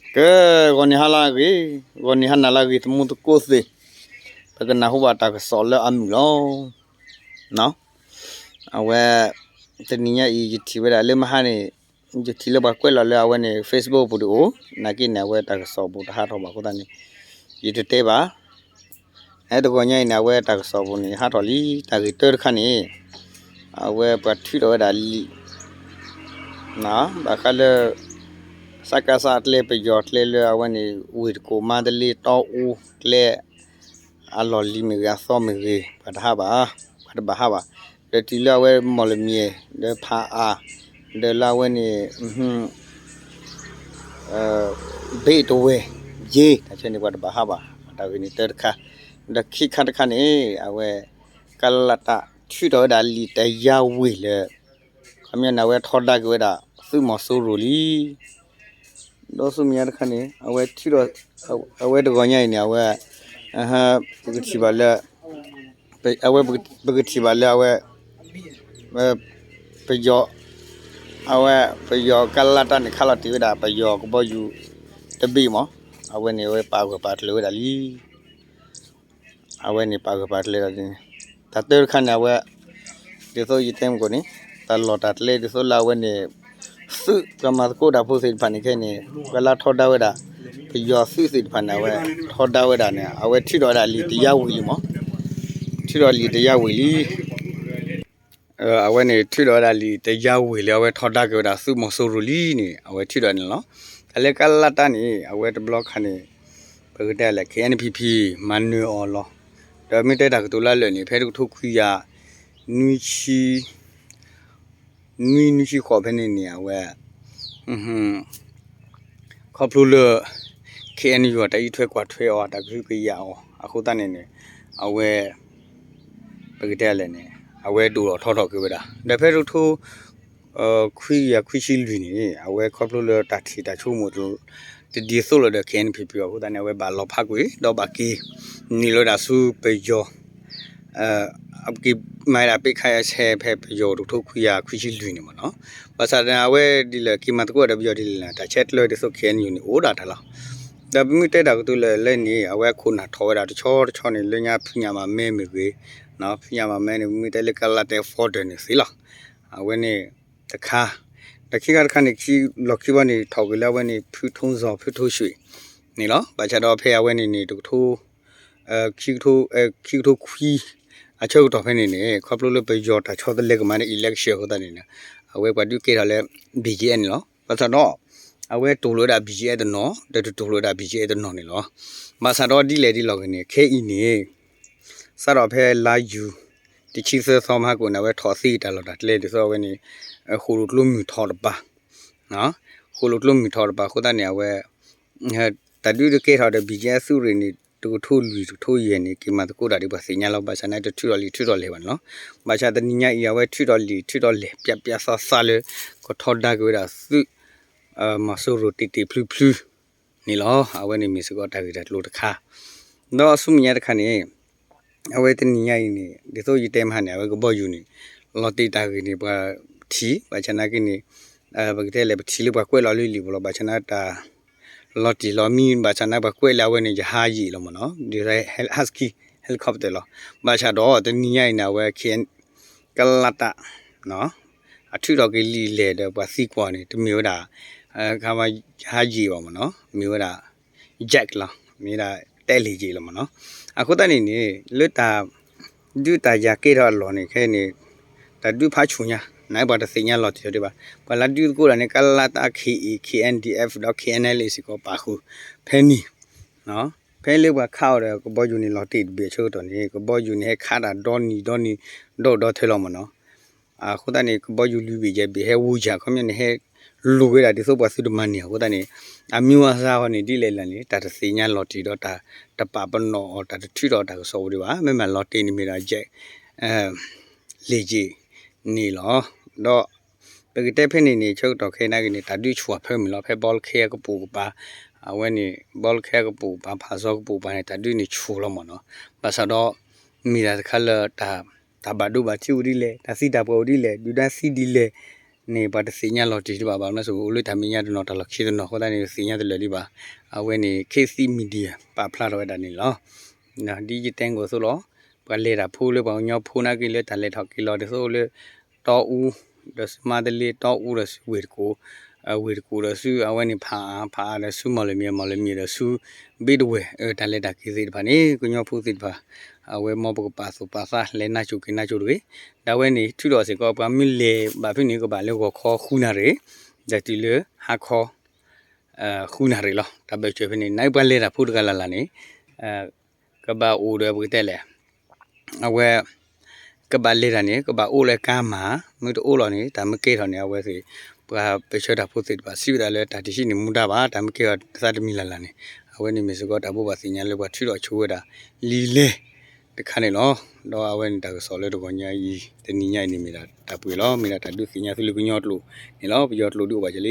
ke goni halagi goni hanalagi temu tu kosi pakai nahu bata ke sole amilo no awe teninya I jiti bera le mahani jiti le bakwe la le awe ne Facebook budu o naki ne awe ta ke so budu ha ro ba ko tani jiti te ba to gonya ina awe ta ke so bu ni ha ro li ta ke ter khani awe pa thu ro da li na ba kale sakasa atle pe jot le awani wit ko madali to u le aloli mi ga so mi ge padha ba de ti la we mol mie de pha a de la we ni be to we je ta chen ni ba ta ni ter kha de khi kha kha ni awe kalata thu do da li ta ya we le khamya na we thoda ge da su mo so ro li do su mi ar khani awe thiro awe de gonya ni awe aha bugti bala awe bugti bala awe pe yo awe pe yo kalata ni khalati da pe yo ko bo yu te bi mo awe ni we pa ko pa le da li awe ni pa ko pa le da ni ta ter khani awe de so yi tem ko ni ta lo ta le de so la we ni su kama ko da pho se phani khe ni kala thoda we da pe yo su se phana we thoda we da ne awe thi do da li ti ya wi mo thi do li ti ya wi li awe ni thi do da li ti ya wi le awe thoda ke da su mo so ru li ni awe thi do ni lo ale kala ta ni awe de block khani pe da le KNPP manu o lo da mi te da ko la le ni phe du thu khu ya nu chi kho phe ni aweခေါပလူလ KNU တိုင်ထွဲကွာထွဲအော်တကူကရအောင်အခုတနေနေအဝဲပကတဲ့လည်းနေအဝဲတူတော့ထောက်ကြွေးတာဒါဖဲတို့ထိုးခွီရှိလူနေအဝဲခေါပလူလတတီတချို့မို့တို့ဒီဆိုလို့တဲ့ KNPP အခုတနေဝဲဘာလောဖကွေတော့ဘာကီနီလိုဒါစုပေကျော်အပကိမိုင်ရာပိခါရဆဲဖဲပေကျော်တို့ထိုးခွီရှိလူနေမနော်ဘာသာတဲ့အဝဲဒီလေကီမတ်ကိုရပြောဒီလေတချက်လို့ဒီဆို KNU နေအိုးတာထလားဒါပြမိတဲ့တာကတူလဲနေအဝဲခုနာထောတာတချောနေလညာဖညာမှာမဲမေကွေနော်ဖညာမှာမဲနေမိတဲ့လကလာတဲ့ folder နေစီလားအဝဲနေတခါခဏခီလောက်ခီဘနေထောက်ကြလဲဝဲနေဖူထုံးစောဖူထိုးရွှေနေလားဘာချတော့ဖဲအဝဲနေတူထိုးခီထိုးခွီအချုပ်တော့ဖဲနေခေါပလို့လို့ပဲကြောတာချောတဲ့လက်ကမနေ election ဟိုတဲ့နေအဝဲကဒုကေရလဲ BGN နော်ဘာသာတော့အဝဲတူလို့တာ BGN တဲ့နော်တူလို့တာ BGN တဲ့နော်နေလောမဆာတော့ဒီလေဒီလောက်ကနေ KE နေစတော့ဖဲလာယူဒီချီဆဆောမဟာကိုနဝဲထော်စီတလို့တာလေဒီဆိုဝဲနေခိုလုကလုံးမြထော်ပါနော်ခိုလုကလုံးမြထော်ပါခိုတဲ့နေဝဲတဒူဒကေထော်တဲ့ BGN စုရနေတူထိုးရနေကိမတ်ကိုဒါဒီပါစညာလောက်ပါစနိုင်တူတော်လေပါနော်ဘာချတဲ့ညရဝဲတူတော်လေပြဆာလေကိုထော်ဒါကွေတာစုမဆိုရိုတီဖလူနေလောအဝဲနေမီစကောတာကြတဲ့လို့တခါတော့အဆုမြရတခါနေအဝဲတညရနေဒီဆိုရတဲမဟာနေအဝဲကဘောယူနေလော်တီတာကြီးနေပါထီဘာချနာကိနေဘကတဲ့လေထီလို့ပါကွဲလော်လီဘလောဘာချနာတာလော်တီလော်မီဘာချနာပါကွဲလာဝဲနေဂျဟာကြီးလောမနော်ဒီရဲဟက်စကီဟယ်ကော်ပတာလောဘာချတော့တညရနေဝဲခင်ကလတာနော်အထူတော်ကလေးလေတော့ပါစီကွာနေတမျိုးတာခါမဟာကြီးပါမနော်မျိုးတာဂျက်လားမျိုးတာတဲလီကြီးလားမနော်အခုတနေနေလွတ်တာဒူတာရကေတော့လော်နေခဲနေတဒူဖာချူညာနိုင်ပါတဲ့စညာလော်တီပါဘလာဒူကိုလည်းကလာတာ KNDF တော့ KNL စီကိုပါခုဖဲနီနော်ဖဲလေးကခောက်တယ်ကဘောယူနေလော်တီဘေချိုးတော်နေကဘောယူနေခါတာဒေါ်နီတော့ထဲလော်မနော်အခုတနေကဘောယူလူပြီးကြဘေဟဲဝူချာခမနေဟဲလူဝဲတာဒီဆိုပါစုတမန်နေအခုတနေအမျိုးအစားဟောနေဒီလေလန်လေတာစညာလော်တီတော့တာတပပနောတာထီတော့တာဆိုဒီပါမဲမလော်တီနေမိတာကြဲလေကြီးနေလောတော့ပကတဲ့ဖက်နေချုပ်တော့ခဲနာကနေတာဒူချွာဖဲမလောဖဲဘောလ်ခဲကပူပါအဝဲနေဘောလ်ခဲကပူပါဖာစောကပူပါနေတာဒူနေချူလောမနော်ဘာသာတော့မိတာခလတာဘာဒူဘာချူဒီလေတာစီတာပေါ်ဒီလေဒူဒါစီဒီလေ ne ba de sinya lo ti ba ba na so ulu ta minya de no ta lo khi de no ho da ni sinya de le di ba awe ni KC media pa phla ro da ni lo na di ji teng ko so lo ba le da phu le ba nyo phu na ki le ta le thok ki lo de so le to u de ma de le to u de we ko we ko de su awe ni pha de su mo le mi de su bi de we ta le da ki si ba ni ko nyo phu si ba awe mo ba pa so pa sa le na chu ki na chu de da we ni thu do se ko ba mi le ba phi ni ko ba le ko kho khu na re da ti le ha kho khu na re lo ta be che phi ni nai ba le da phu de ka la ni ka ba o de bu te le awe ka ba le da ni ka ba o le ka ma mu to o lo ni da ma ke tho ni awe si ba pe che da phu si ba si da le ta ti shi ni mu da ba da ma ke sa de mi la ni awe ni mi so ko da bo ba si nya le ba thu do chu da li le de kha ni lo do awe ni da so le do ko nya yi de ni nya ni mi da ta pui lo mi da ta du si nya su lu ku nyo tu ni lo bi yo tu du ba je le